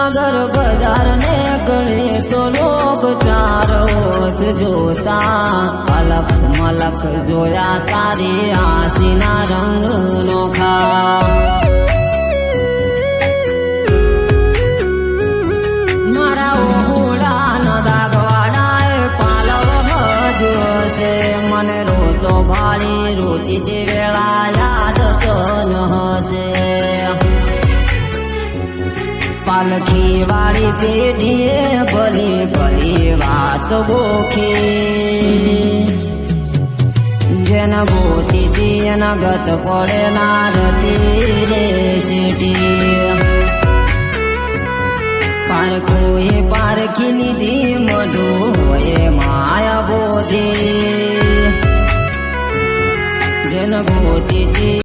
नगर बाजार ने गले तो लोग चारों से जोता अलग मलक जोया तारी आसीना रंग नोखा मारा ओहूड़ा न दागवाड़ा पालव जोसे मन रोतो भारी रोती ची वेळा याद तो न हसे पालखी वाली पेढ़ीए भली भली बात बोखी जेन गोती थी एन गत पड़े नारती रे सीटी पारखोए पारखी लीधी मधु होए माया बोधी जेन गोती थी